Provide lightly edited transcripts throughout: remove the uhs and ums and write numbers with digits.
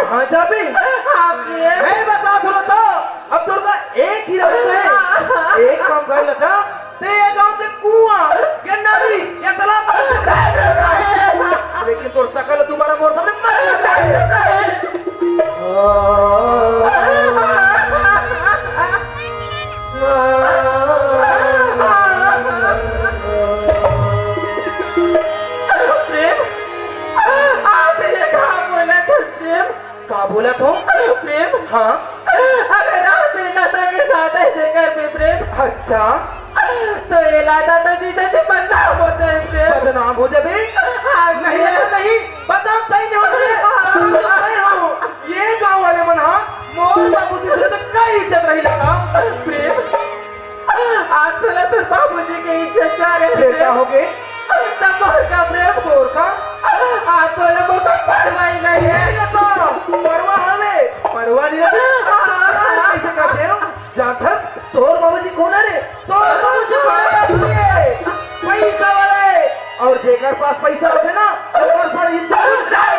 कहाँ जाबी? मैं बता थोड़ा तो अब तुरका एक ही रास्ता है। एक काम कर लेता ते ये गांव के कुआं या नदी या तालाब लेकिन तो सकल तुम्हारा मोर सामने मर जाता है। क्या बोला तो प्रेम? हाँ अगर आप लता के साथ ऐसे कर भी प्रेम अच्छा तो ये लता तो जीते से बदनाम होते हैं प्रेम। बदनाम हो जाबे? नहीं नहीं बदनाम सही नहीं होते। ये गांव वाले मन हाँ मोर बाबूजी से तो कई इज्जत रही लगा प्रेम आज सुना तो बाबूजी की इज्जत क्या रहे क्या हो गए? तब मोर का प्रेम मोर का आज तो लोगों को परवाह ही नहीं है। परवाह हमें परवाह नहीं रहती कैसे करते हो? जाकर तोर बाबूजी कौन है रे? तोर बाबूजी पैसा वाले और जेकर पास पैसा होते ना ओकर पर इज्जत है।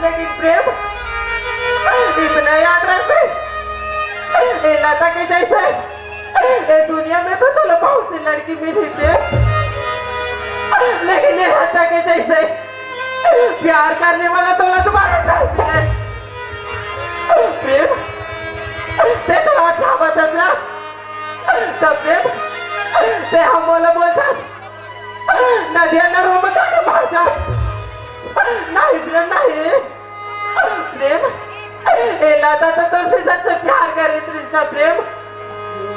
लेकिन प्रेम इतना याद रख लता के जैसे ये दुनिया में तो चलो बहुत सी लड़की मिली थे, लेकिन ये हत्या के जैसे प्यार करने वाला तो तुम्हारे साथ है। प्रेम ते तो अच्छा बता ना, तब प्रेम ते हम बोलता नदिया न रूम का भाषा नहीं प्रेम नहीं प्रेम ए लाता तो तुमसे सच्चा प्यार करे तृष्णा प्रेम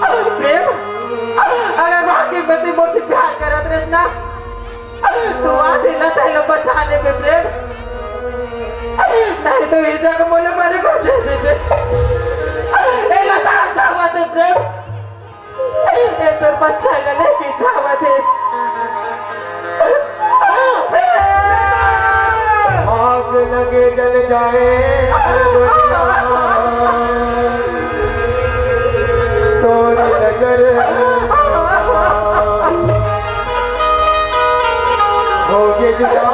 प्रेम अगर बाकी बती मोटी प्यार करा तृष्णा तो आज लता है बचाने पे प्रेम नहीं तो ये जगह बोले मारे को दे दे ए लता चाहत है प्रेम ए तो बच्चा लगे की चाहत है आग लगे जल जाए तोरी नजर हो गए जुदा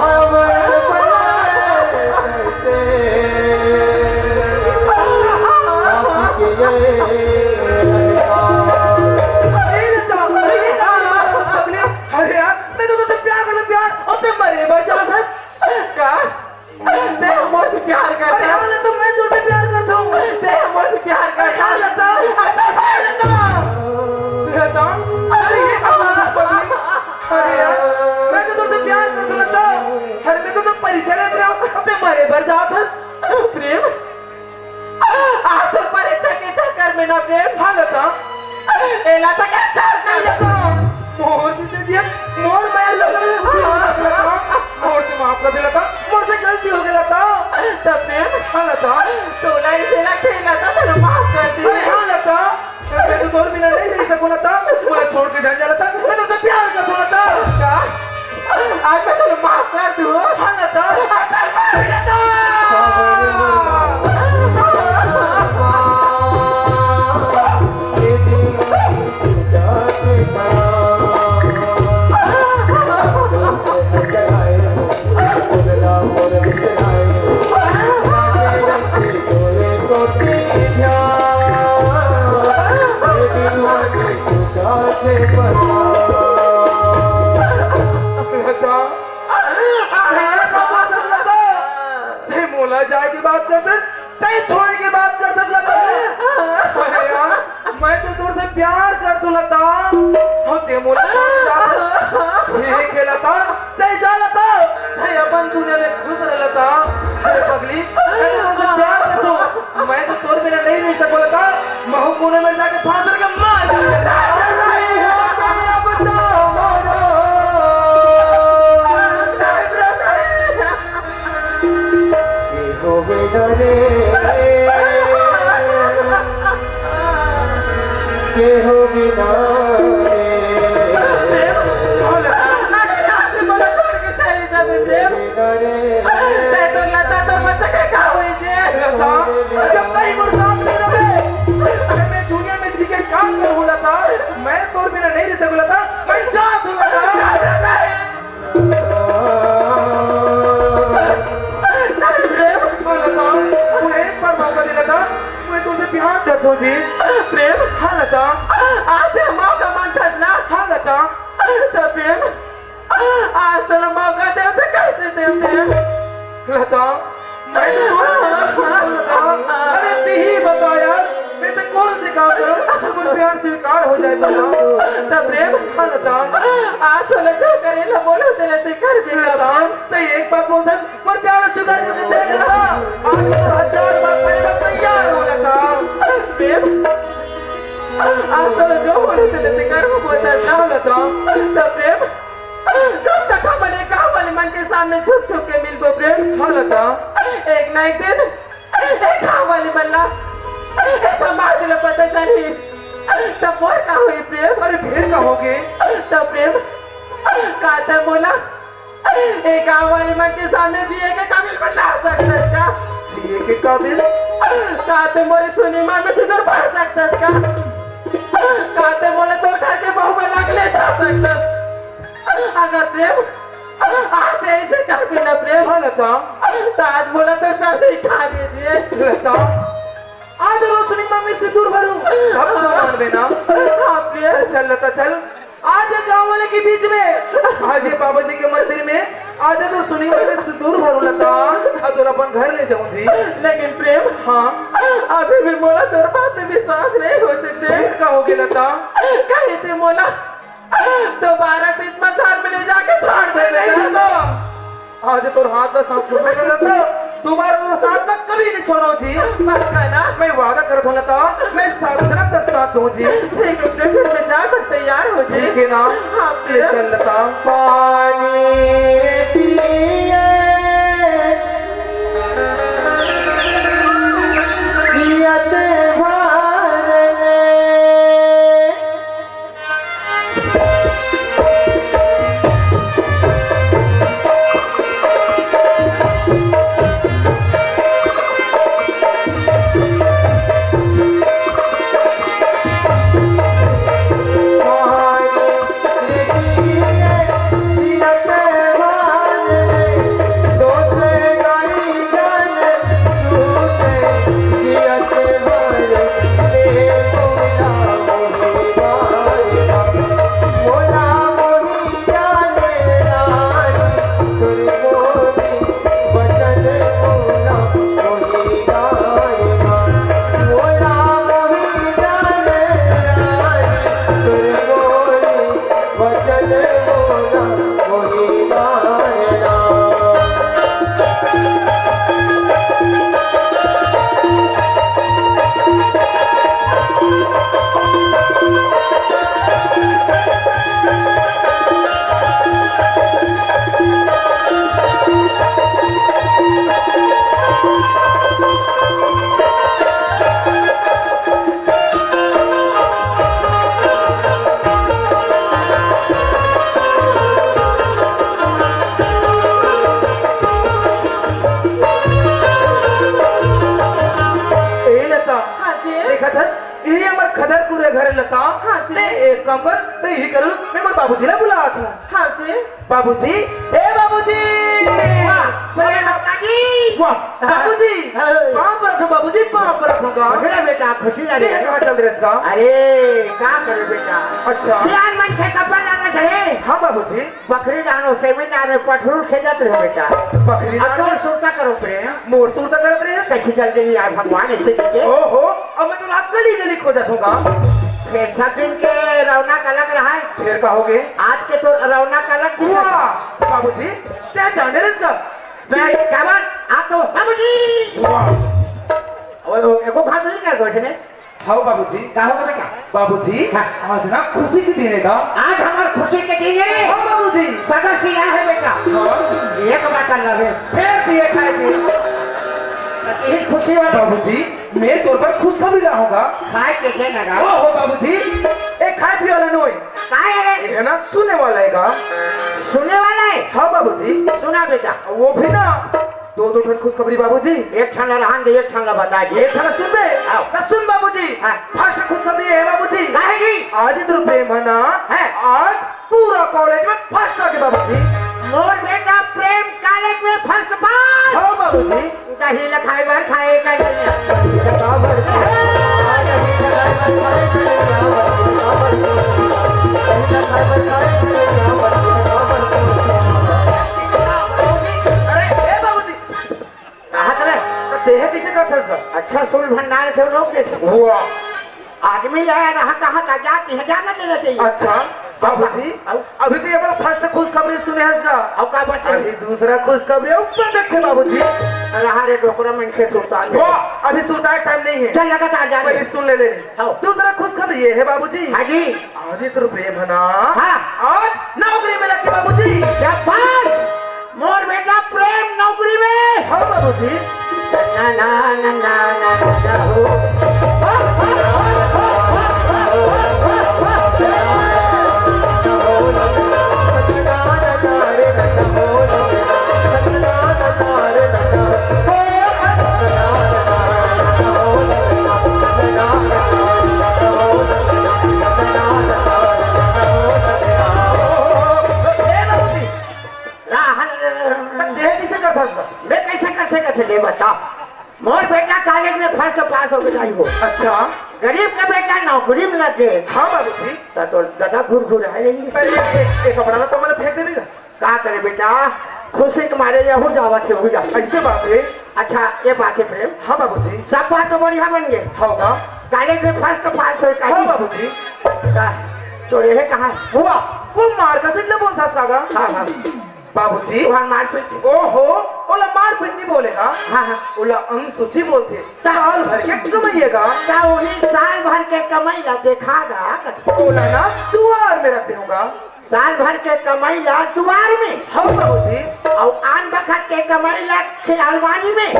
प्यार करता है तो मैं तुझसे प्यार करता हूँ ते मुझसे प्यार करता है लता लता अरे ये अरे यार मैं तो तुझसे प्यार करता हूँ लता हर में तो परिचय लेते रहो अब ते मरे भर जात है प्रेम आज तो परीक्षा के चक्कर में ना प्रेम हाँ लता ए लता क्या करता लता मोर तुझे दिया मोर मैं मोर से माफ कर दे लता मोर से गलती हो गई लता तब प्रेम हाँ लता तो लाइन से लगे लता तो माफ कर दे हाँ लता मैं तो तोर बिना नहीं रह सकूं लता मुझे छोड़ के जाने लता मैं तुझसे प्यार करता हूं लता क्या आज मैं तुझे माफ कर दूं हाँ लता मोला जाए की बात करते तय छोड़ की बात करते लता अरे यार मैं तो तुझसे प्यार कर तू लता होते मोला ये के लता तय जा लता तय अपन दुनिया में खुश रह लता अरे पगली मैं तो तुझसे प्यार कर तू मैं तो तोर बिना नहीं रह सकूं लता महू कोने में जाके फांस के मार दूं लता के हो बिना छोड़ के चली जाबे प्रेम ते तो लता तो बच्चा के का होई जे लता जब कई मुर्दात नहीं रहे अरे मैं दुनिया में जी के काम करूं लता मैं तोर बिना नहीं रह सकूं लता मैं जा तू लता प्यार करता हूँ जी प्रेम हाँ लता आज मौका मांगता ना हाँ लता तो प्रेम आज तो मौका दे तो कैसे देते लता मैं लता अरे तू ही बता यार मैं तो कौन से काम करूं मुझे प्यार स्वीकार हो जाए तो प्रेम हाँ लता आज तो लचा करे ला बोलो तेरे से कर भी लता तो एक बात बोल दे पर प्यार स्वीकार करके देख लता आज तो 1000 बात मेरे पास तैयार हो लता प्रेम आज तो जो बोले तेरे से कर वो बोलता ना लता तो प्रेम कब तक हमारे गाँव वाले मन के सामने छुप छुप के मिल गो प्रेम हाँ लता एक ना एक दिन एक गाँव वाली मल्ला समाज में पता चली तब मोर का हुई प्रेम अरे फिर का होगी तब प्रेम काता बोला एक गाँव वाले मन के सामने जिए के काबिल बना सकता का जिए के काबिल काते मोरे सुनी मां में सुधर पा सकता का काते बोले तो घर के बहू में लग ले जा सकता अगर प्रेम आज ऐसे कर भी ना प्रेम हो लता तो आज बोला तो सर से खा लीजिए लता आज रोशनी मम्मी से दूर भरू अब तो मानवे ना। हाँ प्रेम चल लता चल, आज गाँव वाले के बीच में, आज ये बाबा जी के मंदिर में आज तो सुनी में सिंदूर भरू लता। अब तो अपन घर ले जाऊं जी। लेकिन प्रेम हाँ अभी भी मोला तोर बात में विश्वास नहीं होते प्रेम। का हो गया लता? कहीं से मोला दोबारा बीच मजार में ले जाके छोड़ दे नहीं तो आज तो हाथ का सांस छोड़ लता, दोबारा तो साथ में कभी नहीं छोड़ो जी। ना मैं वादा करता हूँ लता, मैं साथ तक साथ दूं जी। ठीक है प्रेम, फिर मैं जाकर तैयार हो जी। ठीक है ना? हाँ ले प्रेम। चल लता। पानी पिए पियत भरने घर लता। हाँ जी। मैं एक काम कर, तो यही करूँ, मैं मोर बाबूजी ला बुला दूँ। हाँ जी। बाबूजी, ए बाबूजी। वाह, बोले लता जी। वाह, बाबूजी। पाँव पर रखो बाबूजी, पाँव पर रखूँगा। मेरा बेटा खुशी लग रही है। कहाँ चल रहे इसका? अरे क्या करो बेटा? अच्छा। सियान मन के कपड़ा लाना चाहिए। हाँ बाबूजी। बकरी डालो सेमिनार में पठरूल खेलत रहो बेटा। बकरी अब तो सोचा करो प्रेम। मोर सूरता करत रहे। कैसी चल रही यार भगवान ऐसे देखे। ओहो, अब मैं तो रात गली गली खोजा दूँगा। फिर सब दिन के रौनक अलग रहा है। फिर कहोगे? आज के तो रौनक अलग दिखा। वाह, बाबूजी, क्या जाने रहे इसका? मैं क्या बात? आप तो बाबूजी। वाह। वो एको भागली क्या सोचने? हाँ बाबूजी। क्या होगा बेटा? बाबूजी, हाँ। आज ना खुशी की दिन है ना? आज हमारे खुशी के दिन है। हाँ बाबूजी। सगा सिया है बेटा। हाँ। एक बात लगे। फिर पिए खाए इस खुशी वाला बाबूजी, मेरे तौर पर खुशखबरी होगा। खाए कैसे लगा? ओहो बाबूजी, एक खाए पिए वाला नोई। काय है? ये ना सुने वाला है का? सुनने वाला है? हाँ बाबूजी। सुना बेटा। वो भी ना दो दो ठन खुशखबरी बाबूजी। एक छाना रहन दे, एक छाना बता दे। एक छन सुन बे। आओ। सुन बाबूजी। हाँ। फर्स्ट खुशखबरी है बाबूजी। काहेगी? आज तो प्रेम है ना? है। आज पूरा कॉलेज में फर्स्ट आ गया बाबूजी। मोर बेटा प्रेम कॉलेज में फर्स्ट पास। हाँ बाबूजी। दही लखाए बार खाए का किसे करता है? अच्छा सुन भंडार से रोक दे आदमी लाया रहा कहा था जाती है जाना देना चाहिए। अच्छा बाबूजी, अभी तो ये वाला फर्स्ट खुशखबरी सुने हैं इसका। अब का बचे? अभी दूसरा खुशखबरी है, ऊपर देखे बाबूजी। रहा रे डोकरा में इनके सुल्तान। वाह, अभी सुनता है, टाइम नहीं है। चल लगातार जा पहले सुन ले। आओ। दूसरा खुशखबरी ये है बाबूजी। हाँ जी। आज ही तो प्रेम है ना? हाँ। आज नौकरी में लगे बाबूजी। शाबाश, मोर बेटा प्रेम नौकरी में। हाँ बाबूजी। ना ना ना ना ना हो। किसे करता है? मैं कैसे कर सके ले बता। मोर बेटा कॉलेज में फर्स्ट पास हो गई हो। अच्छा गरीब का बेटा नौकरी में लग गए। हाँ बाबूजी। तो दादा घुर है एक कपड़ा ना तो मैंने फेंक देगा। का करे बेटा, खुशी के मारे हो जावा से हो जा। ऐसे बात है। अच्छा ये बात है प्रेम। हाँ बाबूजी। सब बात तो बढ़िया बन गए। होगा कॉलेज में फर्स्ट पास हो। हाँ बाबूजी। चोरे है कहाँ हुआ वो मार का सिटले बोलता सागा। हाँ हाँ बाबूजी वहाँ मारपीट। ओहो ओला मारपीट नहीं बोलेगा। हाँ हाँ ओला अनुसूची बोलते साल भर के कमाइएगा। क्या वही साल भर के कमाई ला देखागा। ओला ना दुआर में रख दूंगा। साल भर के कमाई ला दुआर में। हाँ बाबूजी। और आन बखत के कमाई ला अलमारी में।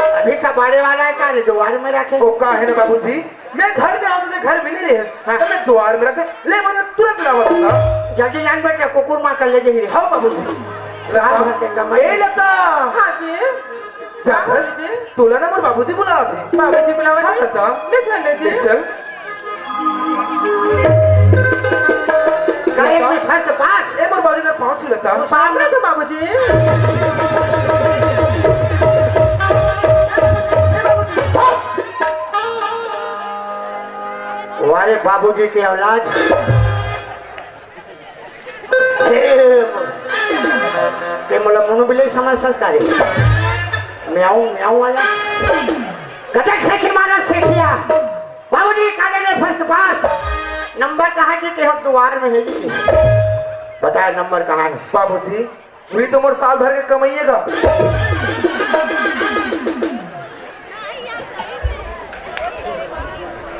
अभी कबाड़े वाला है का द्वार में रखे। वो का है ना बाबूजी, मैं घर में आऊँ तो घर में नहीं रहे। हाँ। तो मैं द्वार में रख ले मैंने तुरंत लाऊंगा। जल्दी जान बेटा कुकुर मार कर ले जाइए। हाँ बाबूजी। साल भर के कमाई। ए लता। हाँ जी। जाकर तोला ना मोर बाबूजी बुलाओ थे। बाबूजी बुलाओ हाँ जी। लता ले चल जी। चल कॉलेज में फर्स्ट पास। ए मोर बाबूजी का पहुंच लता। सामने तो बाबूजी। वारे बाबूजी की औलाद ते मला म्हणून बिले समाज संस्कार है। म्याऊ म्याऊ वाला कटक से मारा सेठिया। बाबूजी कॉलेज में फर्स्ट पास। नंबर कहाँ की हम द्वार में है जी। बताया नंबर कहाँ है। बाबूजी वही तो मोर साल भर के कमाइएगा।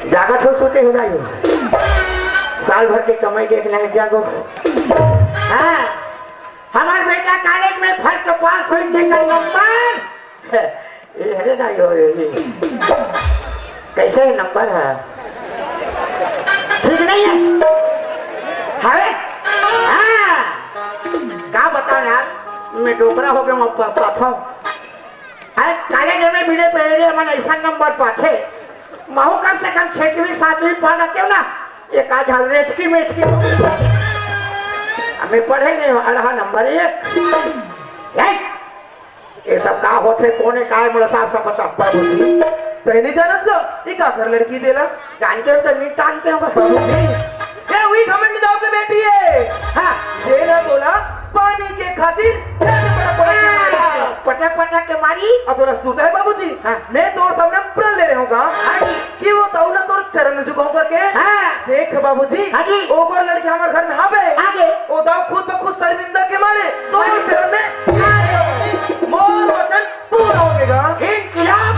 जागत हो सोते हो रही हो। साल भर के कमाई देखना है जागो। हाँ हमारे बेटा कॉलेज में फर्स्ट पास हुई थे का नंबर। ये हरे नहीं हो ये कैसे नंबर है ठीक नहीं है। हवे हाँ क्या बताओ यार, मैं डोकरा हो गया वहाँ पछता था। कॉलेज में मिले पहले मैंने ऐसा नंबर पाथे महू कम से कम 6वीं 7वीं पढ़ रखे हो ना। एक आज रेचकी मेचकी हमें पढ़े नहीं हो। अढ़ा नंबर 1 ये सब का होते कोने का है मेरा साहब सब बता। बाबूजी तो नहीं जानस का ये का कर लड़की देला। जानते हो तो नहीं जानते हो बाबूजी ये वही घमंड दाव के बेटी है। हाँ ये ना बोला पानी के खातिर पटक पटक के मारी। अब तोरा सूता है बाबूजी। हाँ। मैं तोर सामने प्रण ले रहा हूँगा हाँ कि वो तौला तोर चरण झुकाऊं करके। हाँ देख बाबूजी हाँ जी। ओकर लड़की हमारे घर में आवे आगे ओ दाव खुद ब खुद शर्मिंदा के मारे तो हाँ। चरण में मोर वचन पूरा होगा। इनकलाब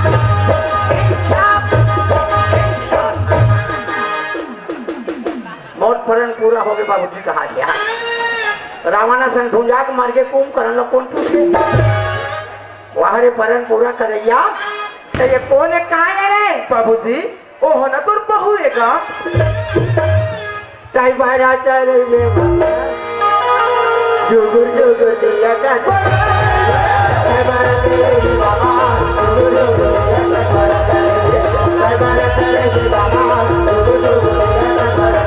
मौत परण पूरा हो गया बाबूजी कहा गया। रावण सन ढूंढा के मार के कुम करन कौन पूछे वहारे परण पूरा करैया तो ये कौन है कहा है रे बाबूजी ओ होना तोर बहू है का। ताई बारा चले ले जुगुर जुगुर दिया का ताई बारा चले बाबा जुगुर जुगुर दिया का ताई बारा चले बाबा जुगुर जुगुर दिया का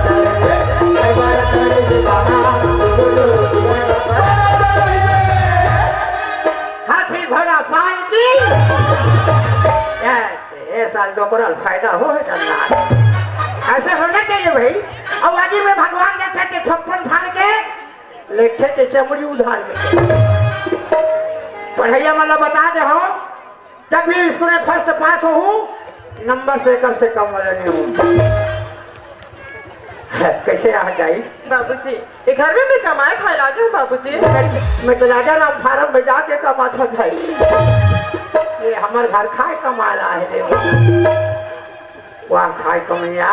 ताई बारा चले बाबा जुगुर जुगुर दिया का हाथी घोड़ा पाल की ये साल डोकरल फायदा हो है धन्यवाद। ऐसे होना चाहिए भाई। आबादी में भगवान जैसे के 56 फाड़ के लेखे के चमड़ी उधार के पढ़ैया मतलब बता दे हम जब भी स्कूल में फर्स्ट पास हो नंबर से कम वाला नहीं हूँ। कैसे आ जाई बाबूजी ये घर में भी कमाए खाए लागे हो बाबूजी। मैं तो राजा राम फार्म में जाके कमा था ये हमारे घर खाए कमा रहा है वहाँ खाए कमैया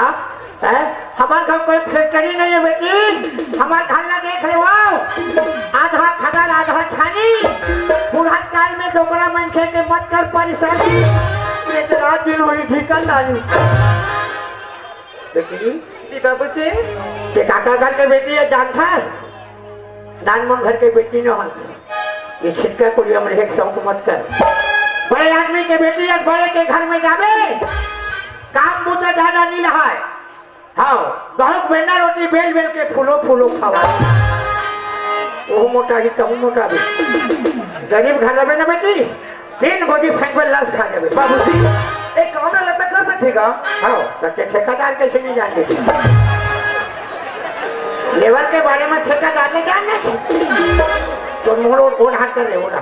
है। हमारे घर कोई फैक्ट्री नहीं है बेटी। हमारे घर ना देख ले वो आधा खदान आधा छानी बुढ़ा काल में डोकरा मन खे के मत कर परेशानी ये तो रात दिन हुई ढीकल डाली बेटी जी बाबूजी। ते काका घर के बेटी है जानता है नानमन घर के बेटी न हंस ये खिटका को हम एक शौक मत कर। बड़े आदमी के बेटी है बड़े के घर में जावे काम मुझे ज्यादा नहीं रहा है। हाँ गाँव बेना रोटी बेल बेल के फूलो फूलो खावा वो मोटा ही तब मोटा भी गरीब घर रहे ना बेटी 3 गोदी फेंकवे लस खा देवे। बाबूजी एक काम ना लता कर सकेगा। हाँ तो के ठेकेदार कैसे नहीं जानते थे? लेबर के बारे में ठेकेदार ने जानना थे तो मोड़ ओढ़ हाथ कर ले ओढ़ा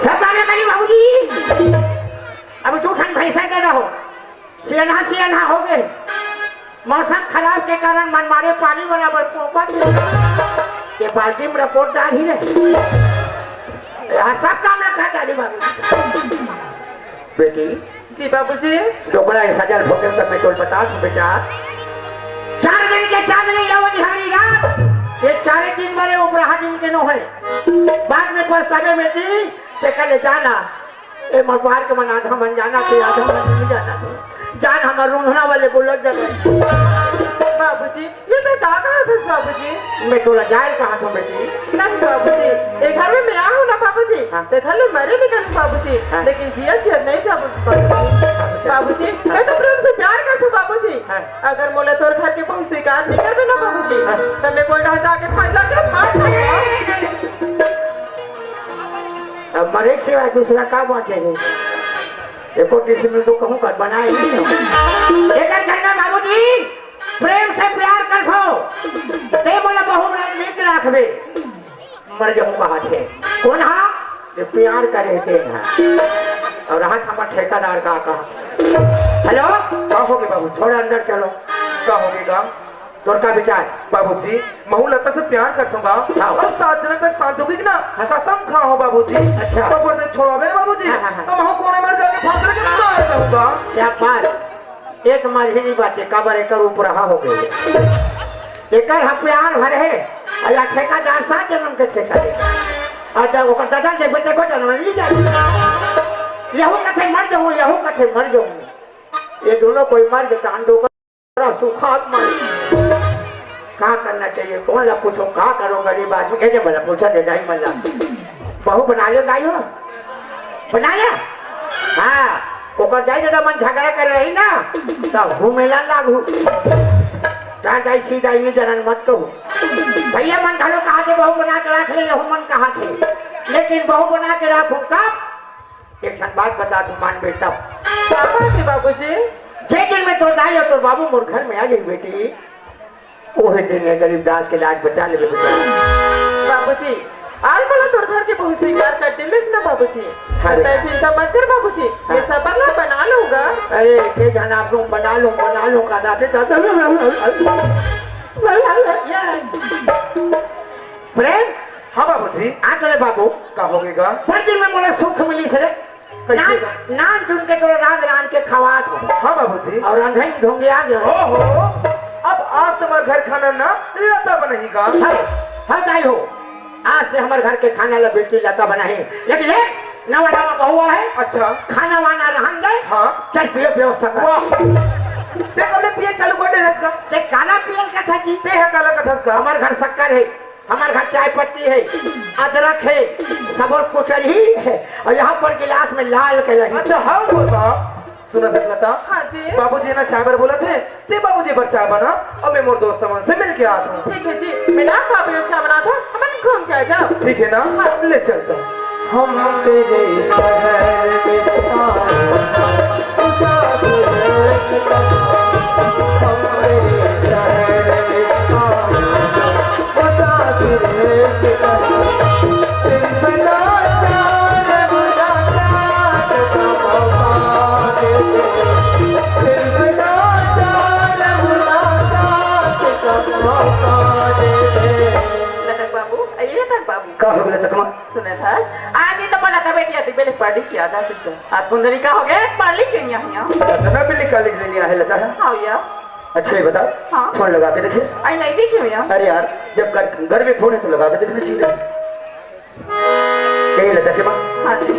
सब गाने करी बाबूजी। अब जूठन भैंसा दे रहो सियन्हा हो गए। मौसम खराब के कारण मनमारे पानी बराबर पोपट ये बाल्टी में रिपोर्ट डाल ही रहे। यहाँ सब काम रखा दादी बाबू। बेटी जी बाबूजी। डोकरा इस हजार भोगे तक मैं तो बता दूं बेटा 4 दिन के चांदनी या दिहाड़ी रात ये 4 दिन मरे उपरहा दिन के नो है बाद में पछतावे बेटी ते कल जाना ए मरवार के मन आधा मन जाना थे आधा मन नहीं जाना थे जान हमार रूंधना वाले बुलक जगह। बाबूजी ये तो दादा है बाबूजी। मैं तोला जाए कहा था बेटी? नहीं बाबूजी एक घर में मैं आऊँ ना बाबूजी। हाँ। देखा ले मरे निकल बाबूजी। हाँ। लेकिन जिया जिया नहीं सब बाबूजी मैं तो प्रेम से प्यार करता हूँ बाबूजी। हाँ। अगर मोले तोर घर के बहुत स्वीकार नहीं कर ना बाबूजी हाँ। तो मैं कोई कहा जाके फायदा के मार अब मरे के सिवाय दूसरा का बात है? देखो किसी में तो कहूँ कर बनाए नहीं हो एक कहना बाबूजी प्रेम से प्यार कर सो ते बोला बहु मिनट लेके रखबे मर जाऊँ कहा थे कौन हा जो प्यार करे थे ना और हाथ हमारा ठेकेदार का कहा हेलो क्या होगे बाबूजी? थोड़ा अंदर चलो क्या होगेगा तोर का विचार? बाबूजी महू लता से प्यार करतूंगा हाँ। और 7 जन तक शांत होगी ना कसम खाओ बाबूजी। अच्छा। तो बोलते छोड़ोगे ना बाबूजी हाँ। तो महू कोने मर जाके फांस के मार दूंगा। शाबाश एक मरहिनी बातें कबर एक ऊपर रहा हो गई एक हम प्यार भर है अल्लाह ठेकेदार 7 जन्म के ठेका दे और जब ओकर दादा के बेटे को जन्म ली जाए यहू कथे मर जाऊं ये दोनों कोई मर गए तो सूखा मर कहा करना चाहिए कौन ला पूछो कहा करो गरीब आदमी कैसे बोला पूछा दे जाई मल्ला बहू बना लो गाई हो बना लिया। हाँ ओकर जाई दादा मन झगड़ा कर रही ना तब घूमेला लागू जाई सीधा नहीं जनन मत कहो भैया मन खालो कहा से बहू बना के रख ले यहू मन कहा थे लेकिन बहू बना के रखू कब एक क्षण बात बता तू मान बे तब बाबूजी। जे दिन में तो दाई और तो बाबू मोर घर में आ गई बेटी ओहे दिन गरीब दास के लाज बचा ले बेटा। बाबूजी आज बोला तोर घर के बहुत स्वीकार कर दिलिस ना बाबूजी। हाँ तो चिंता मत कर बाबूजी मैं सब ना बना लूंगा। अरे के जान आप लोग बना लूं का दाते प्रेम। हाँ बाबूजी आ चले बाबू क्या होगेगा? पर दिन में मोला सुख मिली सरे नान चुन के तो रान के खवात हो। हाँ बाबूजी और अंधई ढोंगे आ गए ओहो अब आज से हमारे घर खाना ना लता बनेगा। हर गाय हो आज से हमारे घर के खाना ला बेटी लता बनाए लेकिन नवा बहुआ है। अच्छा खाना वाना रहन दे। हाँ चल पिए व्यवस्था कर देखो ले पिए चालू कर दे रखा ते काला पियल का था की ते है काला का ठसका। हमारे घर शक्कर है हमारे घर चाय पत्ती है अदरक है सबल कुचरी है और यहाँ पर गिलास में लाल के लगी। अच्छा हाँ बोला सुना सकता। हाँ जी बाबूजी ना चाय पर बोला थे ते बाबूजी पर चाय बना और मैं मोर दोस्त मन से मिल के आता हूँ। ठीक है जी मैं ना बाबू अच्छा बना था हम घूम के आ जाओ। ठीक है ना हाँ। ले चलता हम तेरे शहर के पास का हो गया तकमा सुने था आज तो बना था बेटी आती पहले पढ़ी किया था सिर्फ आज कुंदरी का हो गया पढ़ ली क्यों यहाँ समय भी निकाल के लिया है लता है। हाँ यार अच्छा ये बता हाँ। फोन लगा के देखिए। आई नहीं देखी मैं अरे यार जब घर में फोन है तो लगा के देखना चाहिए। यही लता के माँ हाँ जी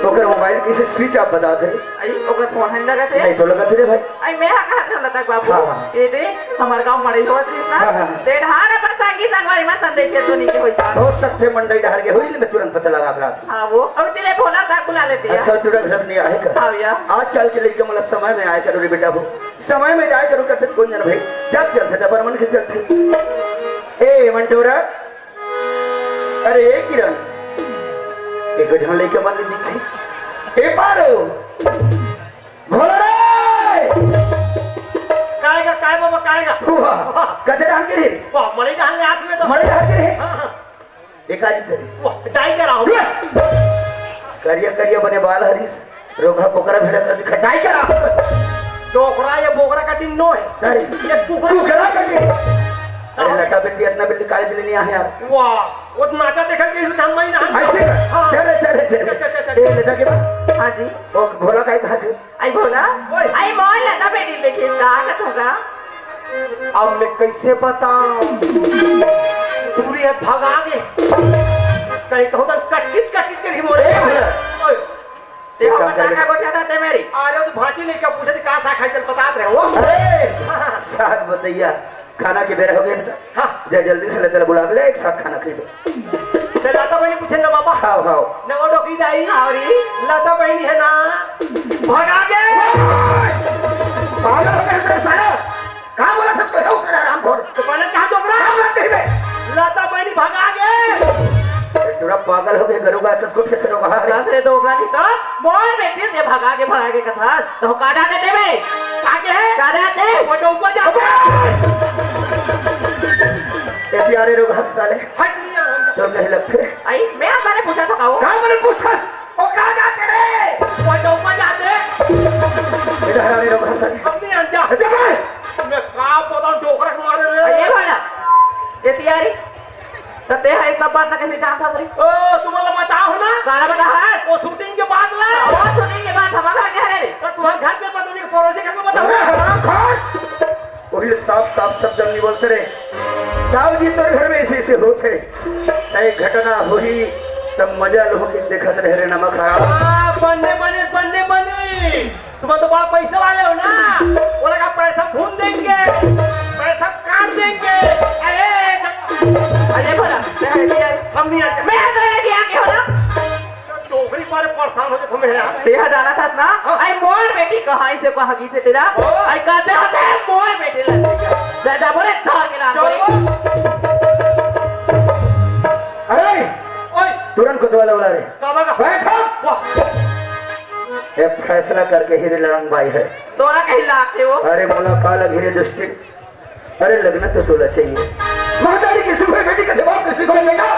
ओकर मोबाइल किसे स्विच ऑफ बता दे आई ओकर फोन है लगा थे नहीं तो लगा थे भाई। आई मैं कहा था लता बाबू हाँ, हाँ। ये दे हमारे गांव मरे हो थी ना हाँ, हाँ। ते ढारे पर संगी संगवारी में संदेश के तो नहीं के होई सा हो सकते मंडई डहर के हुई मैं तुरंत पता लगा अपना। हां वो अब तेरे फोन था बुला लेते हैं। अच्छा तुरंत घर नहीं आए कर। हां यार आजकल के लड़के मतलब समय में आए करो रे बेटा वो समय में जाए करो करते कौन जन भाई जब चलते तब मन के चलते। ए मंटोरा अरे ए किरण एक ढंग लेके बंद दिखे ए पारो भोला रे काय बाबा कायगा वाह कदे ढंग के रे वाह मले ढंग ले हाथ में तो मरे ढंग के रे हां एक आज तेरे वाह डाई करा हूं करिया करिया बने बाल हरीश रोगा पोकरा भेड़ा कर खटाई करा डोकरा या बोकरा का टिन्नो है अरे ये कुकरा कर दे अरे लटा बिल्ली अपना बिल्ली काले बिल्ली नहीं आ यार वाह वो नाचा देखा के इस ढंग में ना ऐसे चले ए लटा के पास हां जी ओ भोला का कहा थे आई बोला आई मोल लगा बेटी देखिए का होगा अब मैं कैसे बताऊं पूरी है भगा दे कहीं कहूं तो कटिट कर ही मोरे ओए देखो बता का गोटिया था ते मेरी अरे तो भांची लेके पूछे थी कहां सा खाई चल बता रहे हो अरे साग बताइया खाना के बेरा हो गया बेटा हां जा जल्दी से लेकर बुला ले एक साथ खाना खा लो ते लाता बहनी पूछे ना बाबा खाओ खाओ ना वो डोकी जाई औरी लाता बहनी है ना भगा दे पागल हो गया सारा कहां बोला सब तो है आराम खोर तो पहले कहां डोकरा लाता बहनी भगा दे थोड़ा पागल हो गए करूंगा किसको से करूंगा रास रे डोकरा नहीं तो मोर बेटे दे भगा के कथा तो काटा दे देवे काके है काटा दे वो तो ऊपर जा ए प्यारे लोग हंस साले हट नहीं तो नहीं लगते आई मैं मैंने पूछा था काओ कहां मैंने पूछा ओ कहां जाते रे वो तो ऊपर जा दे इधर हमारे लोग हंस साले अपनी अंजा मैं का पता डोकरा के मारे रे ये वाला ये तैयारी तो ते है सब बात ना कैसे जानता रे ओ तुम्हारा बताओ ना सारा बता है वो शूटिंग के बाद ला वो शूटिंग के बाद हमारा कह रहे तो तुम्हारे घर के बाद उन्हें पड़ोसी का बताओ हराम खोर वही साफ साफ शब्द नहीं बोलते रे दाऊ जी तो घर में ऐसे होते नई घटना हुई तब मजा लोग देखत रह रे नमक बने तुम तो बड़ा पैसे वाले हो ना बोला का पैसा भून देंगे पैसा काट देंगे अरे बोला हम नहीं आते मैं तो ये दिया के हो ना डोगरी पर परेशान हो तुम मेरा देहा जाना था ना आई मोर बेटी कहां से कहां से तेरा आई कहते होते मोर बेटी ले जा बोले घर के नाम अरे ओए तुरंत कोतवाला बुला रे काबा का बैठो वाह ये फैसला करके हीरे लड़ंग भाई है तोरा कहीं लाते हो अरे मोला काला घिरे दुष्टि अरे लगना तो तोला चाहिए महादारी की सुबह बेटी का जवाब किसी को मिलेगा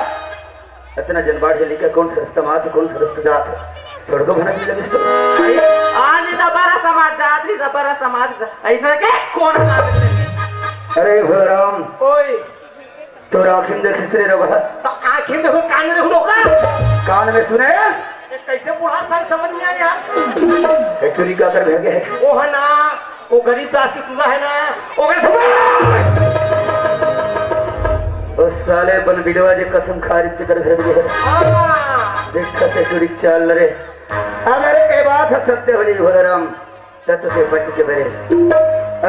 इतना जनबाड़ जली का कौन सा रास्ता मात कौन सा रास्ता जात थोड़ा को भना मिल लगिस तो आज तो बड़ा समाज जात्री बड़ा समाज ऐसा के कौन अरे भोराम ओए तो आँखें देख सिरे रोगा तो आंखें देखो कान में देखो लोकरा कान में सुने ये कैसे बुढ़ा साल समझ नहीं आया यार एक चोरी का कर भेज गए वो है ना वो गरीब दास की पूजा है ना वो कैसे उस साले बन बिलवा जे कसम खारिज कर भेज गए हां देखा से चोरी चाल रे अगर ये बात सत्य हो जाए भोराम तब से बच के बेरे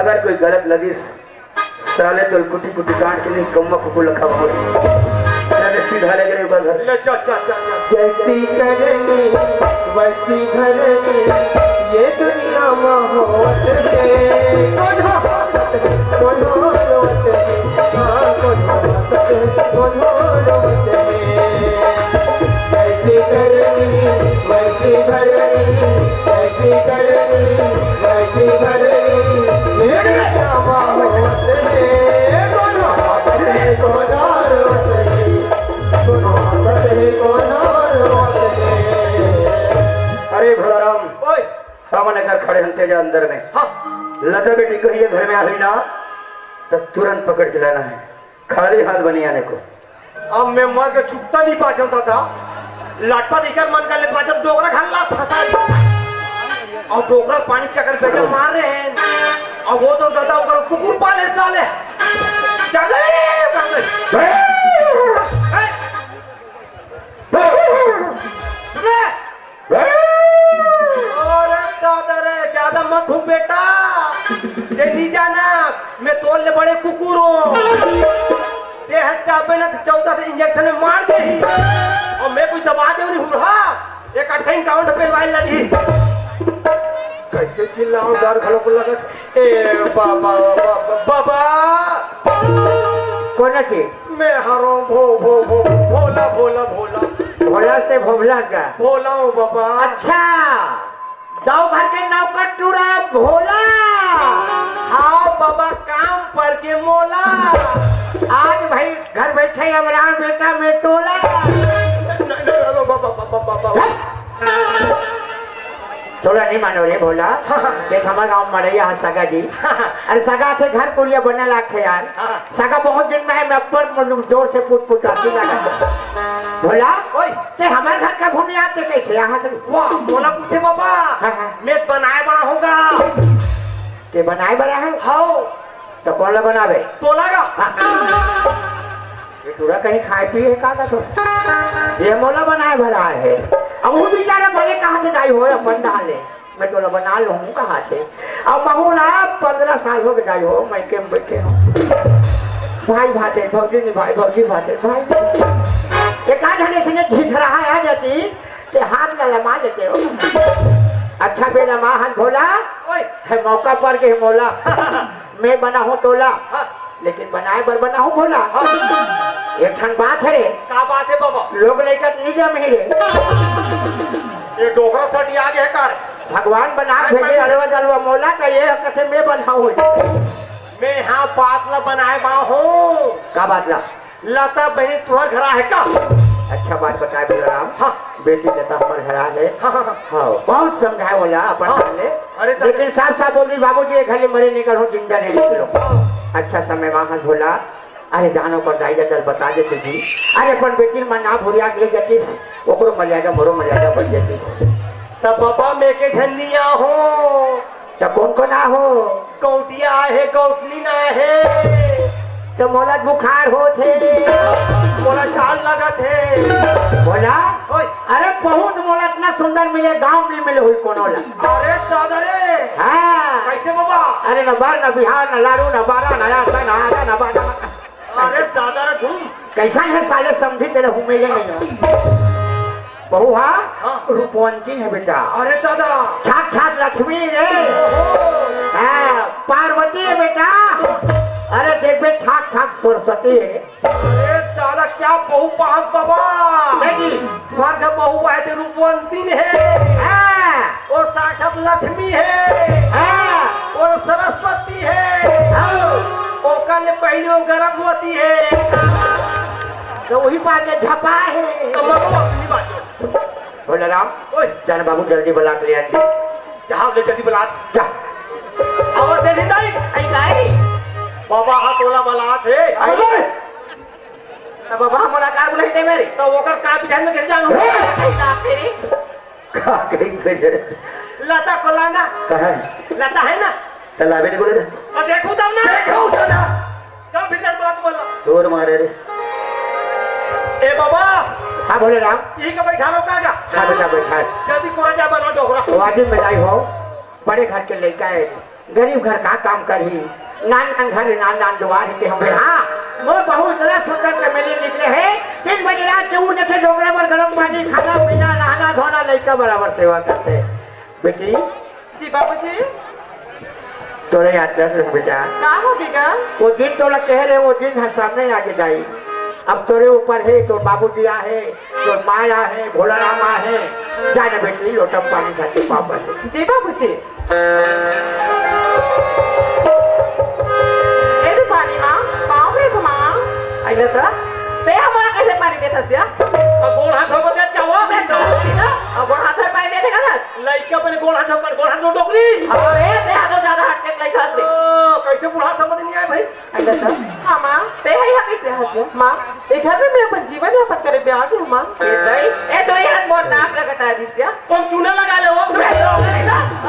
अगर कोई गलत लगी साले तो कुटी कुटी काट के नहीं कम्मा को लखा हो सीधा ले गए ऊपर घर ले चल जैसी करनी वैसी घरनी ये दुनिया मोहब्बत है कौन हो रोते हाँ कौन हो रोते जैसी करनी वैसी घरनी वैसी करनी वैसी घरनी ये दुनिया मोहब्बत है कौन हो अरे भोलाराम ओए सामने कर खड़े हम तेजा अंदर में हां लता बेटी को ये घर में आ गई ना तो तुरंत पकड़ के लाना है खाली हाथ बनी आने को अब मैं मर के चुपता नहीं पाचता था लाटपा देकर मन कर ले पाचत डोगरा खान ला फंसा और डोगरा पानी चक्कर बेटे मार रहे हैं अब वो तो दादा ऊपर कुकुर पाले साले चले ज्यादा मत भूख बेटा नहीं जाना मैं तोड़ ले बड़े कुकुर हूँ चाबे ना 14 से इंजेक्शन में मार दे और मैं कुछ दबा दे नहीं हूँ एक 58 पे वाइल लगी कैसे चिल्लाऊं डर खलो को लगा ए बाबा बाबा कौन के मैं हरो भो भो भो भोला भोला भोला भोला से भोला का बोला हूँ बाबा। अच्छा दाव घर के नौकर टूरा भोला। हाँ बाबा काम पर के मोला। आज भाई घर बैठे अमरान बेटा में तोला। थोड़ा नहीं मानो रे भोला देख हमारे गाँव में रही सगा जी। अरे सगा से घर पुलिया बनने लागे यार। सगा बहुत दिन में है मैं अब्बर जोर से पूछ पूछ आती लगा। भोला ओए ते हमारे घर का भूमि आते कैसे यहाँ से? वाह बोला पूछे बाबा। मैं बनाए बना होगा। ते बनाए बना है? हाँ तो कौन ला बनावे? तोला का। ये पूरा कहीं खाए पिए का तो ये मोला बनाए भरा है। अब वो बेचारा बने कहाँ से दाई हो अपन डाले मैं तो बना लूँ कहाँ से। अब बहुला 15 साल हो गए हो मैं के बैठे हूँ भाई भाते भौजी नहीं भाई भौजी भाते भाई एक आध हने से घिस रहा है जाती ते हाथ का लमा लेते हो। अच्छा बेला माँ हाथ भोला है मौका पर के मोला मैं बना हूँ तोला लेकिन बनाए बर बना हूँ भोला। एक ठन बात है रे। क्या बात है बाबा? लोग लेकर निजम ही रे ये डोगरा सटी आ गया कार। भगवान बना भेजे अलवा जलवा मोला का ये कैसे मैं बनाऊँ? मैं यहाँ बात न बनाए बा हूँ। का बात ला? लता बहन तुम्हारे घर है क्या? अच्छा बात बताए बलराम। हाँ बेटी लता हमारे घर आ गए। हाँ हाँ बहुत समझाए बोला अपन हाँ। ले अरे लेकिन साफ साफ बोल दी बाबूजी एक खाली मरे निकल हो जिंदा नहीं निकलो। अच्छा समय वहां बोला अरे जानो पर जाई चल बता दे तुझी। अरे अपन बेटी में ना भूरिया ले जातीस ओकरो मर्यादा मोरो मर्यादा बढ़ जातीस। तब बाबा मैं के झन्निया हो तो कौन को ना हो? कौटिया है कौटनी ना है तो मोला बुखार हो थे मोला चाल लगा थे बोला। ओए अरे बहुत मोला इतना सुंदर मिले गांव में मिले हुई कोनो ला। अरे दादा रे हाँ कैसे बाबा? अरे न बार न बिहार न लाडू न बारा न आटा न आटा न बाटा। अरे दादा रे तुम कैसा है साले समझी तेरे हुमेले नहीं बहू हाँ। रूपवंती है बेटा। अरे दादा ठाक ठाक लक्ष्मी रे। हाँ पार्वती है बेटा। अरे देख बे ठाक ठाक सरस्वती है। अरे दादा क्या बहु पाक बाबा? देखी तुम्हारे घर बहु आए थे रूपवंती है हाँ और साक्षात लक्ष्मी है हाँ और सरस्वती है और कल पहली वो गर्भवती है तो वही बात है झपा है। तो बाबा अपनी बात बोले राम ओए जान बाबू जल्दी बुला के ले आते जहाँ ले जल्दी बुला जा। आवाज दे दी नहीं बाबा हाँ तोला बलात है बाबा हमारा कार बुलाई दे मेरी तो वो कर का बिछान में गिर जाऊं का कहीं भेजे लता को लाना कहा लता है ना तलाबे ने बोले और देखो तब ना देखो तो ना कब भीतर बात बोला जोर मारे रे। ए बाबा हाँ बोले राम यही का बैठा लो का हाँ बेटा बैठा जल्दी कोरा जा बना डोगरा वाजिब में जाई हो बड़े घर के लड़का है गरीब घर का काम कर ही नान नान घर नान नान जुआर के होंगे। हाँ वो बहुत इतना सुंदर चमेली निकले हैं 3 बजे रात के उठ से डोगरा पर गर्म पानी खाना पीना नहाना धोना लड़का बराबर सेवा करते हैं। बेटी जी बाबूजी तोरे याद कर बेटा का हो गया? वो दिन तो कह रहे वो दिन है सामने आगे जाई। अब तोरे ऊपर है तो बाबूजी है तो माया है भोला रामा है जाने बेटी लोटम पानी खाते पापा जी बाबूजी पानी माँ पाँव में तो माँ आइला था ते हमारा कैसे पानी दे सकते अब गोड़ हाथ धो के क्या हुआ अब हाथ में पानी देने का ना लड़का पर गोड़ हाथ धो डोकरी अरे ते हाथों ज्यादा हट के नहीं खाते कैसे बुढ़ा समझ नहीं आया भाई आइला था हाँ माँ ते है यहाँ कैसे हाथ माँ एक घर में मैं अपन जीवन यापन करे ब्याह की हूँ माँ ए दो हाथ बहुत नाक लगता है दिसिया कौन चूना लगा ले वो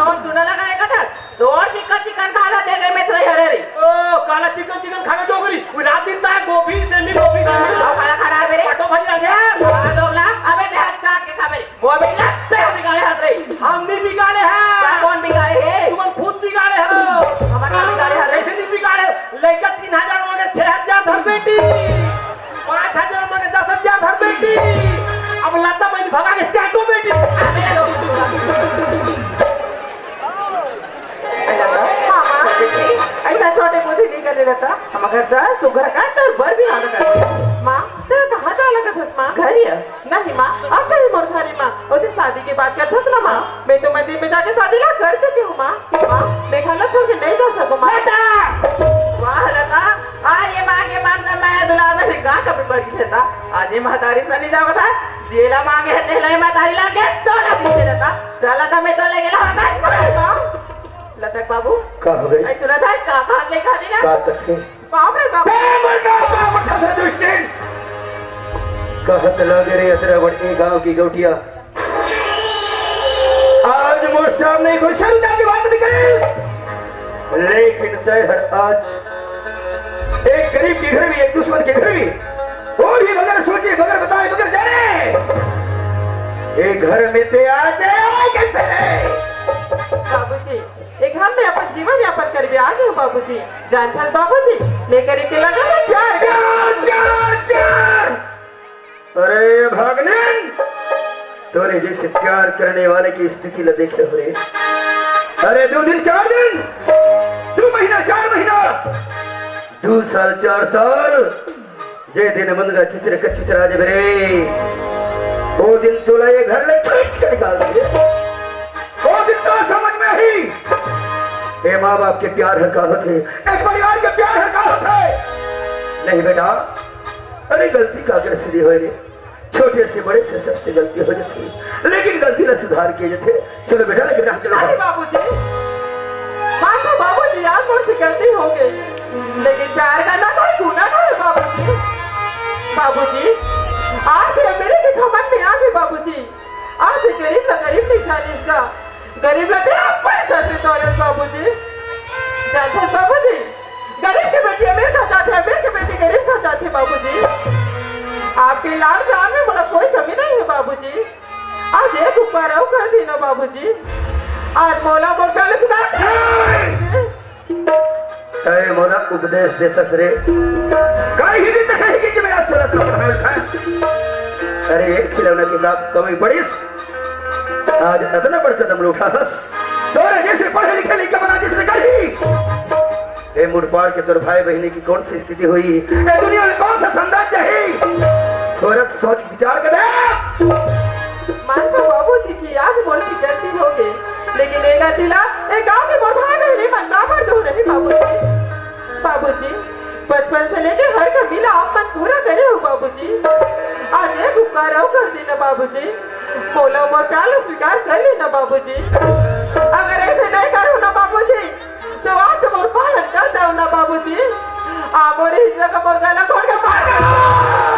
और चूना लगाने का था दो चिकन खाना दे गए मैं तेरे हरे रही ओ काला चिकन खाना डोगरी रात दिन ता गोभी सेमी गोभी खाना खाना मेरे पटो भाजी आ गया दोगला अबे ते हाथ चाट के खा मेरे वो अबे लगते हो बिगाड़े हाथ रही हम नहीं बिगाड़े हैं कौन बिगाड़े है तुम खुद बिगाड़े हो हमारा बिगाड़े हाथ कैसे नहीं बिगाड़े लड़का 3000 मांगे 6000 धर बेटी 5000 मांगे 10000 धर बेटी अब लता मैंने भगा के चाटो बेटी ऐसा छोटे पोते नहीं करने रहता हमारे घर सुगर का तर बर भी हाथ कर माँ तेरा कहाँ जा लगा था माँ घर नहीं माँ अब कहीं मोर घरी माँ उसे शादी की बात करते ना माँ मैं तो मंदिर में जाके शादी ला कर चुकी हूँ माँ मैं खाना छोड़ के नहीं जा सकूँ माँ वाह लता आज ये माँ के बाद मैं दुलार में सिखा कभी बड़ी था आज ये महतारी से नहीं जाओ था जेला मांगे है तेला महतारी ला के तो पीछे रहता चला था मैं तो ले गेला लतक बाबू कहाँ हो गई? ऐ सुना था कहाँ ले खा दी ना बात रखे बाप रे बाप कहत लगे रे अतरा बड़े गांव की गोटिया आज मोर सामने कोई शरुता की बात नहीं करे लेकिन तय हर आज एक गरीब के घर भी एक दुश्मन के घर भी वो भी बगैर सोचे बगैर बताए बगैर जाने एक घर में ते आते कैसे बाबूजी एक घर में अपन जीवन यापन कर भी आ गए बाबूजी जानते हैं बाबूजी मैं करीब के लगा था प्यार प्यार प्यार प्यार अरे भागनन तोरे जैसे प्यार करने वाले की स्थिति ल देखे हो रे अरे 2 दिन 4 दिन 2 महीना 4 महीना 2 साल 4 साल जे दिन मंदगा चिचरे कच्चरा जब रे वो दिन तोला ये घर ले खींच कर निकाल दे वो दिन तो समझ में आई ए माँ बाप के प्यार हर का होते एक परिवार के प्यार हर का होता है नहीं बेटा अरे गलती का अगर सीधी हो रे छोटे से बड़े से सबसे गलती हो जाती लेकिन गलती न सुधार किए जाते चलो बेटा लेकिन हम चलो बाबूजी हाँ तो बाबूजी यार मुझसे गलती हो गई लेकिन प्यार करना कोई गुनाह नहीं है बाबूजी बाबूजी आज से मेरे भी घमंड में आ गए बाबूजी आज से गरीब नहीं जाने इसका गरीब लगे आप पैसा से तोले बाबूजी जानते हैं बाबूजी गरीब की बेटी अमीर खा जाते हैं अमीर की बेटी गरीब खा जाते हैं बाबूजी आपके लाड़ प्यार में मुझे कोई कमी नहीं है बाबूजी आज एक ऊपर कर दी ना बाबूजी आज मौला बोल पहले सुधार अरे मौला उपदेश देता रे कहीं ही नहीं कहेगी कि मैं आज चला तो अरे एक खिलौना की दाब कमी पड़ीस आज इतना बड़ कदम उठा हस तोरे जैसे पढ़े लिखे लिखा बना जिसने कही ए मुड़पाड़ के तोर भाई बहनी की कौन सी स्थिति हुई ए दुनिया में कौन सा साम्राज्य है थोड़ा सोच विचार कर मानता बाबूजी की आज मोर की गलती हो गई लेकिन एक गलतीला एक गांव के मोर भाई बहनी मन ना पड़ दो रही बाबूजी बचपन से लेके हर कबीला आप मन पूरा करे हो बाबूजी आज एक उपकार कर देना बाबूजी बोला मोर प्यार स्वीकार कर लेना बाबूजी अगर ऐसे नहीं करो ना बाबूजी तो आज मोर पालन कर दो ना बाबूजी आप मोर इस जगह मोर गला खोल के मार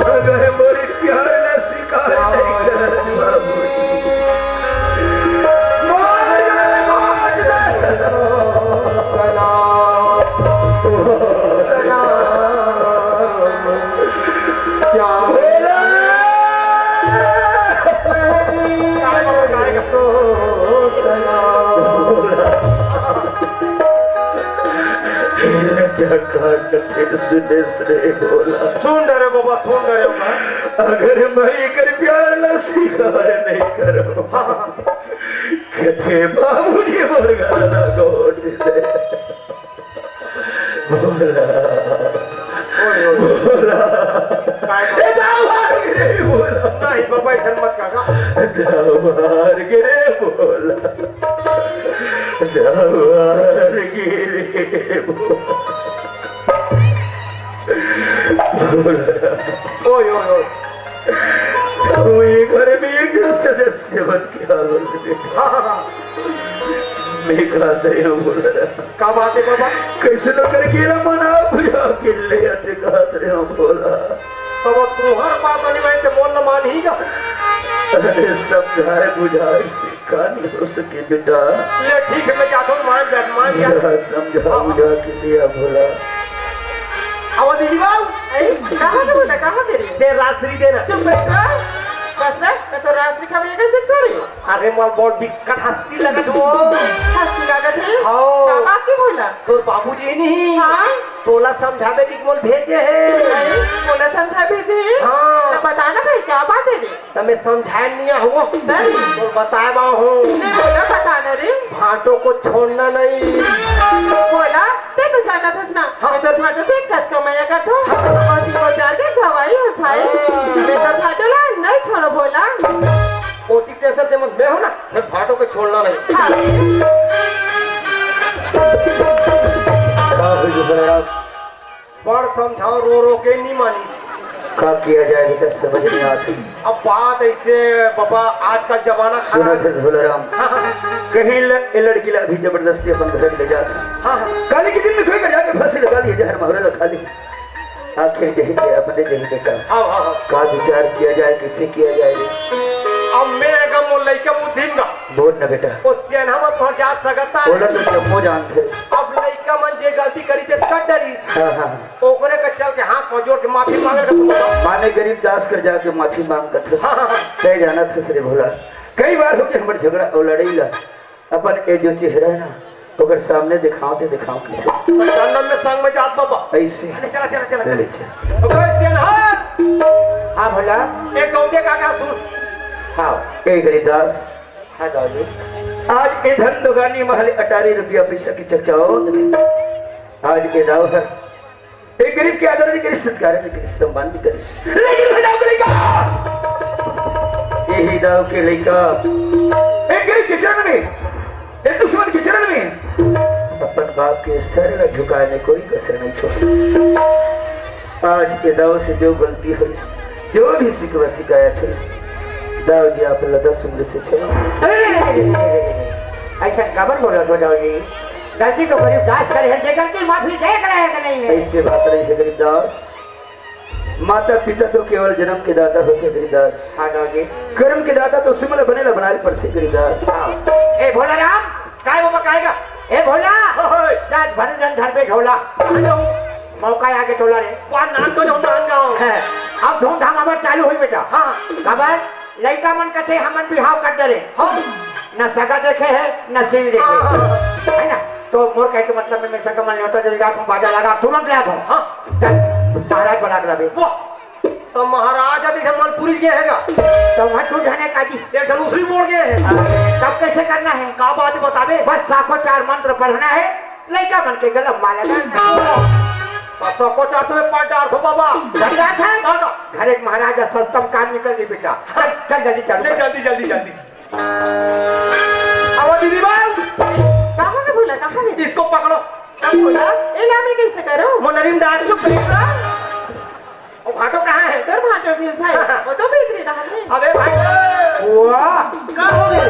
अगर मोरी प्यार न स्वीकार नहीं कर बोला सुन रहे बाबा सुन रहे हो अगर मैं कर प्यार न स्वीकार नहीं करो कहते बाबूजी मुर्गा गोट दे बोला बोला नहीं बाबा ऐसा मत कहा दवार गिरे बोला दवार गिरे ओए ओए ओए ये घर में एक सदस्य बन के मैं कहते हैं बोला क्या बात है बाबा कैसे न करके मना बुझा के ले आते कहते हैं बोला बाबा तू हर बात नहीं भाई तो बोलना मान ही का अरे समझाए बुझाए सिखा नहीं हो सके बेटा ले ठीक है मैं जाता हूँ मान जा समझा बुझा के लिया बोला आवाज दीदी बाबू कहाँ से बोला कहाँ तेरी देर रात्रि देना चुप बैठ बस रे मैं तो रात्रि का भी कैसे सॉरी अरे मोर बहुत बिकट हंसी लगा दो हंसी लगा थे हाँ। क्या बात की बोला तो बाबूजी नहीं हाँ तोला समझावे की बोल भेजे है बोला समझा भेजे हाँ। तो बताना भाई क्या बात है रे तो हमें समझाए नहीं हुआ नहीं तो बताए बा हूँ नहीं बोला बताना रे भाटों को छोड़ना नहीं बोला ते तो जाना था ना मैं तो भाटो देख कच कमाया का था और तीनों चार के गवाही है भाई मैं तो भाटो ला नहीं छोड़ो बोला पोती टेंशन से मत मैं हो ना मैं भाटों को छोड़ना नहीं का हुई बलराम? बड़ समझाओ रो रो के नहीं मानी का किया जाए बेटा समझ नहीं आती। अब बात ऐसे बाबा आज का जमाना सुनो खराब थे बलराम, हाँ, हाँ, कहीं ये लड़की ला अभी जबरदस्ती अपन घर ले जाता हाँ, हाँ। काली के दिन में कोई कर जाके फांसी लगा ली जहर मोहरे लगा ली। आखिर यही के अपने जही बेटा हाँ, हाँ, हाँ। का विचार किया जाए, किसे किया जाए? अब मैं अगर वो लड़का मुद्दीन का बोल ना बेटा, वो सेना मत पहुंच जा सकता है। बोला तो जम्मो जानते। अब लड़का मन जे गलती करी थे कट डरी हाँ हाँ ओकरे का चल के हाथ में जोड़ के माफी मांगे का तुम बताओ। माने गरीब दास कर जाके माफी मांग कर हाँ, हाँ, हाँ। कह जाना था श्री भोला कई बार हो गया हमारे झगड़ा और लड़ाई अपन ए जो चेहरा है ना अगर सामने दिखाओ तो दिखाओ किसे जन्म में संग में जात बाबा ऐसे चला चला चला चले चल। ओकरे सेना हाँ भोला एक गौंडे का सुन हाँ ए गरीबदास हाँ दादी आज ए धन दुगानी महल 18 रुपया पैसा की चर्चाओ आज के दाव है एक गरीब के आदर नहीं करी, सत्कार नहीं करी, सम्मान नहीं करी, लेकिन दाव के लड़का यही दाव के लड़का एक गरीब के चरण में एक दुश्मन के चरण में अपन बाप के सर न झुकाए में कोई कसर नहीं छोड़। आज के दाव से जो गलती हुई, जो भी शिकवा शिकायत हुई, दाव जी आप लदा सुमर से चलो। ऐसा खबर बोला तो दादी गलती तो गरीब दास करे है, गलती माफी दे करे कि नहीं है? ऐसे बात रही है गरीबदास, माता पिता तो केवल जन्म के दाता होते गरीबदास, हाँ दादी कर्म के दाता तो सिमल बने बनाए पड़ते गरीबदास। ए भोला राम काय बाबा काएगा ए भोला जात भर जन घर पे झोला मौका आके झोला रे कौन नाम तो जो नाम गाँव है। अब धूमधाम हमार चालू हुई बेटा। हाँ खबर लड़का मन कथे हमन बिहाव कर डरे न सगा देखे है न सील देखे है ना, तो मोर कह के मतलब में मैं सगा मन होता जल्दी रात में बाजा लगा तुरंत ले आओ। हाँ चल महाराज बना कर लगे तो महाराजा देखे मन पूरी गया हैगा तो वहाँ तू जाने का जी एक जन उसरी बोल गए हैं तब कैसे करना है? का बात बतावे बस साखो 4 मंत्र पढ़ना है, लड़का मन के गला माला तो को चार तुम्हें पाँच डाल सो बाबा धन्यवाद है। घर एक महाराजा सस्तम काम निकल गई बेटा। चल चल जल्दी चल नहीं जल्दी जल्दी जल्दी अब दीदी बाल कहाँ ने बोला कहाँ ने इसको पकड़ो कब बोला ए ना मैं कैसे करूँ वो नरीम डाल चुप और भाटो कहाँ है? कर भाटो भी भाई वो तो भीतरी डाल में अबे भाई वाह क्या हो गए?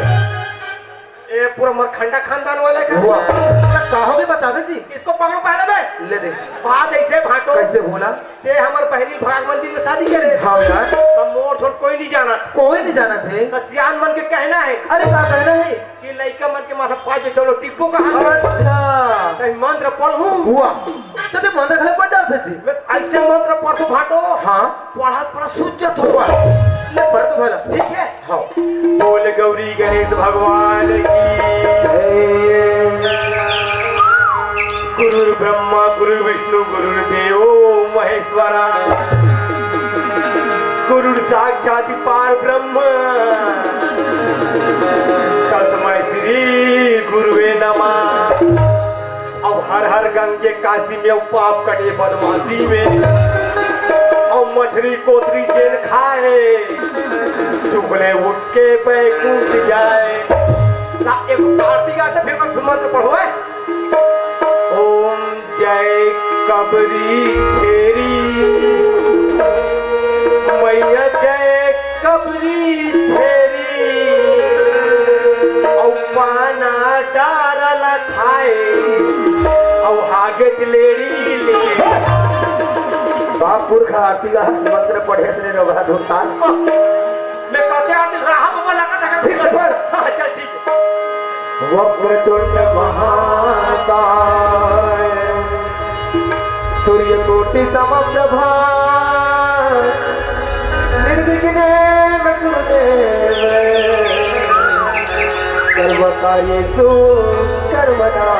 ये पूरा मरखंडा खानदान वाले का हुआ क्या हो गए बतावे जी। इसको पकड़ो पहले में ले दे बात ऐसे भाटो कैसे बोला? ये हमारे पहली भाग मंदिर में शादी करे हाँ यार तो मोर छोड़ कोई नहीं जाना कोई नहीं जाना थे। तो सियान मन के कहना है अरे क्या कहना है? कि लड़का मन के माथा पाँच चलो टिप्पू कहा अच्छा कहीं मंत्र पढ़ू हुआ तो ते मंदिर घर पड़ जाते थे। ऐसे मंत्र पढ़ो भाटो हाँ पढ़ा पढ़ा सूझत हुआ ले पढ़ तो भला ठीक है। हाँ बोल गौरी गणेश भगवान की गुरु ब्रह्मा गुरु विष्णु गुरु देवो महेश्वरा गुरु साक्षात पार ब्रह्म तस्मै श्री गुरुवे नमः। अब हर हर गंगे काशी में पाप कटे बदमाशी में और मछली कोतरी जेल खाए चुगले उठ के बैकुंठ जाए। एक कार्तिक आता फिर मंत्र पढ़ो है। ओम जय कबरी छेरी मैया जय कबरी छेरी और पाना डारल खाए और आगे चलेरी ले बाप पुरखा आरती का मंत्र पढ़े से रहा धुरता मैं कहते आरती रहा बाबा लगा था ठीक है पर अच्छा ठीक है। वक्रतुंड महाकाय सूर्यकोटि समप्रभा निर्विघ्नेन कुरुदेव सर्वकार्येषु सर्वदा।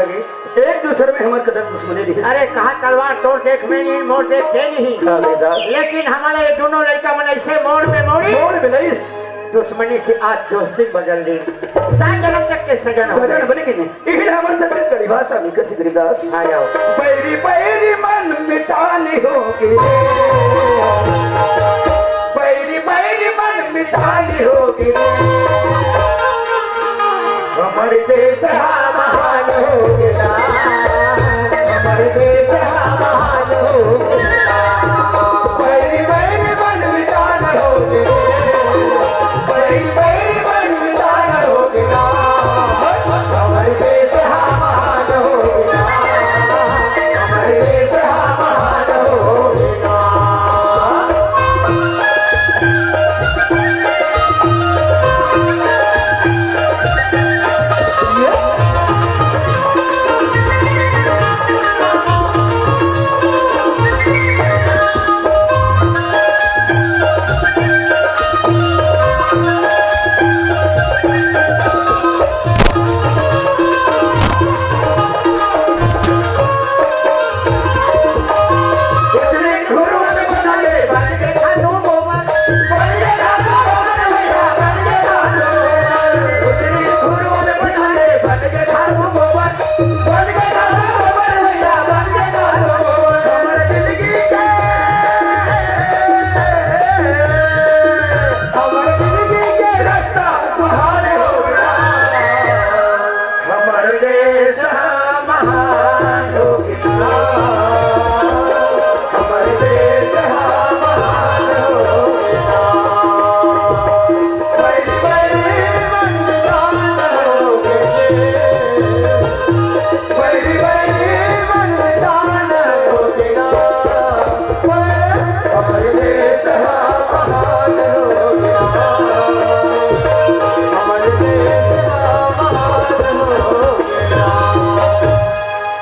आगे एक दूसरे में हमारे कदम दुश्मनी रही। अरे कहा तलवार तोड़ देख में नहीं मोड़ देख के नहीं, हाँ बेटा, लेकिन हमारे ये दोनों लड़का मन ऐसे मोड़ में मोड़ी मोड़ में नहीं दुश्मनी से आज दोस्ती बदल दी, सात जन्म तक के सजन हो सजन गए। बने कि नहीं। इहिल हमारे छत्तीसगढ़ी भाषा में कथी गिरिदास आ जाओ। बैरी बैरी मन मिटाने होगे, बैरी बैरी मन मिटाने होगे, हमारे देश महान होगे।